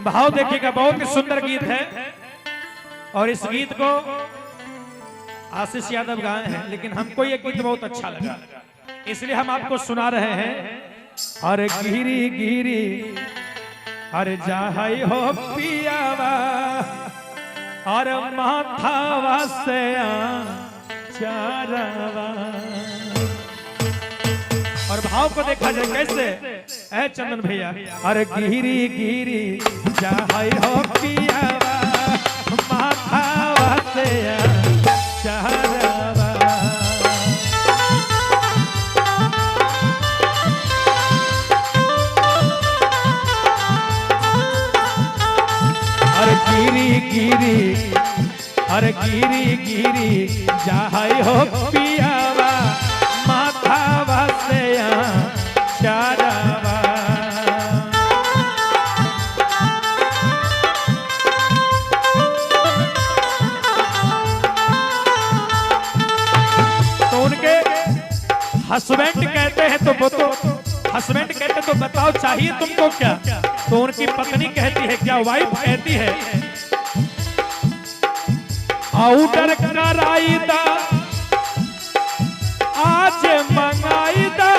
भाव देखिएगा, बहुत ही सुंदर गीत है और इस गीत को आशीष यादव गाए हैं, लेकिन हमको ये गीत बहुत अच्छा लगा, इसलिए हम आपको सुना रहे हैं। अरे गिरी गिरी अरे जाहई हो पियावा, अरे माथावा से चारावा। और भाव को देखा जाए कैसे है चंदन भैया। अरे गिरी गिरी जाहई हो पियावा, माथावा से चारावा। अरे गिरी गिरी अरे गिरी गिरी जाहई हो पियावा, माथावा से चारावा। तो उनके हस्बैंड कहते हैं तो वो तो हस्बैंड कहते तो बताओ चाहिए तुमको क्या, तो उनकी पत्नी कहती है क्या, वाइफ कहती है आउटर कराई दा आज मंगाई दा,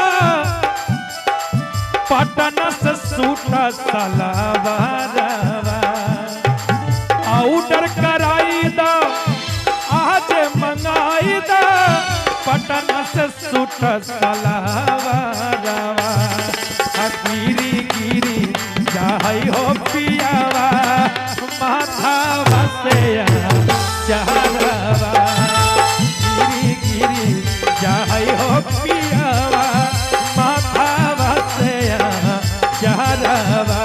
पटन से सूटा सलावारावा। आउटर कराई दा आज मंगाई दा, पटन से सूटा सलावारावा। गिरी गिरी जाहई हो पियावा, माथावा से चारावा। गिरी गिरी जाहई हो पियावा, माथावा से चारावा।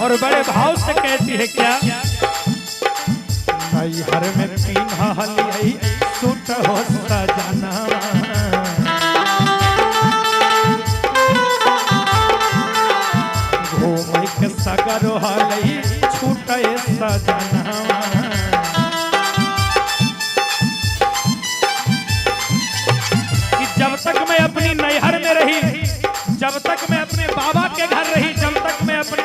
और बड़े भाव से कहती है क्या, हर में पीना हली सूट हो सजना, घूम के सगर हली छूट सजना। कि जब तक मैं अपनी नैहर में रही, जब तक मैं अपने बाबा के घर रही, जब तक मैं अपने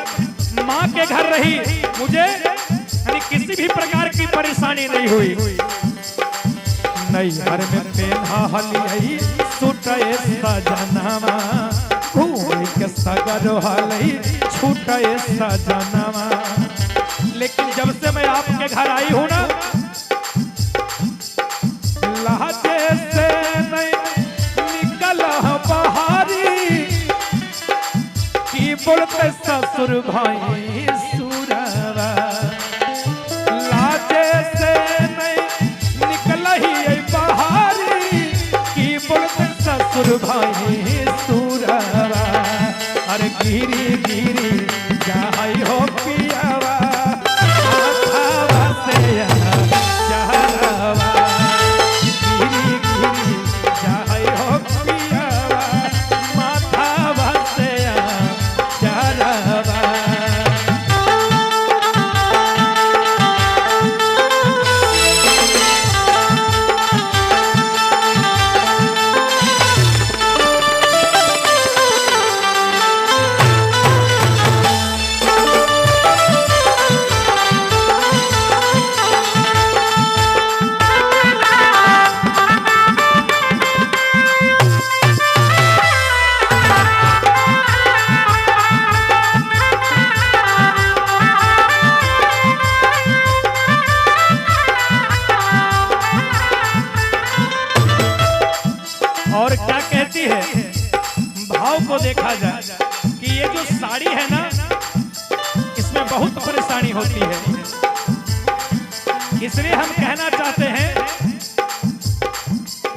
माँ के घर रही, मुझे यानी किसी भी प्रकार की परेशानी नहीं हुई। नैहर में पेन्हा हली सूट सजनावा, घूम के सगर हली छूट सजनावा। लेकिन जब से मैं आपके घर आई हूँ ना, लहजे से नहीं निकल बहारी, की बोलते ससुर भाई सुरवा। लाजे से नहीं निकल ही बहारी, की बोलते ससुर भाई सुरवा। अरे गिरी गिरी जाहई हो पियावा, माथावा से चारावा। गिरी गिरी जाहई हो पियावा, माथावा से चारावा। और क्या कहती है, भाव को देखा जाए कि ये जो साड़ी है ना, इसमें बहुत परेशानी होती है। इसलिए हम कहना चाहते हैं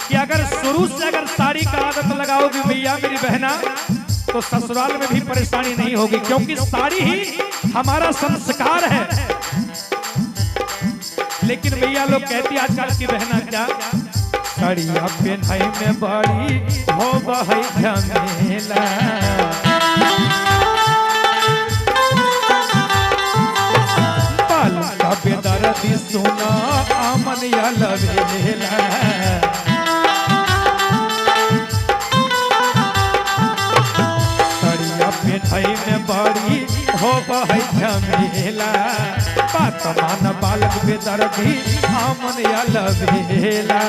कि अगर शुरू से अगर साड़ी का आदत लगाओगी भैया मेरी बहना, तो ससुराल में भी परेशानी नहीं होगी, क्योंकि साड़ी ही हमारा संस्कार है। लेकिन भैया लोग कहती आजकल की बहना क्या, साड़िया पहनाई में बड़ी हो बहई झमेला, बाल का बेदर्दी सुना आमन या लवेला, पेठाई में बड़ी हो बहई झमेला, बात मान बालक बेदर्दी आमन या लवेला,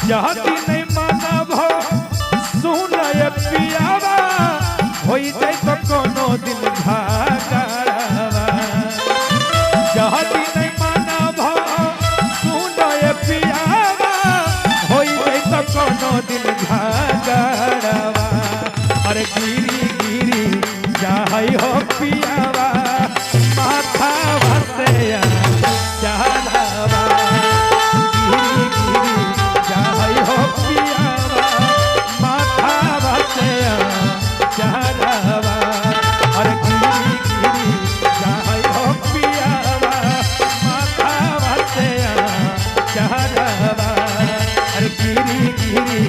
जाति नहीं मानब हो सुन पियावा, होई जाए तो कोनो दिन घाटावा, जाति नहीं मानब हो सुन पियावा, होई जाए तो कोनो दिन घाटावा, अरे गिरी गिरी जाई हो पियावा, माथा भसया चढ़ावा, गिरी गिरी जाई हो पियावा, माथा भसया चढ़ावा, अरे गिरी गिरी जाई हो पियावा, माथा भसया चढ़ावा, अरे गिरी गिरी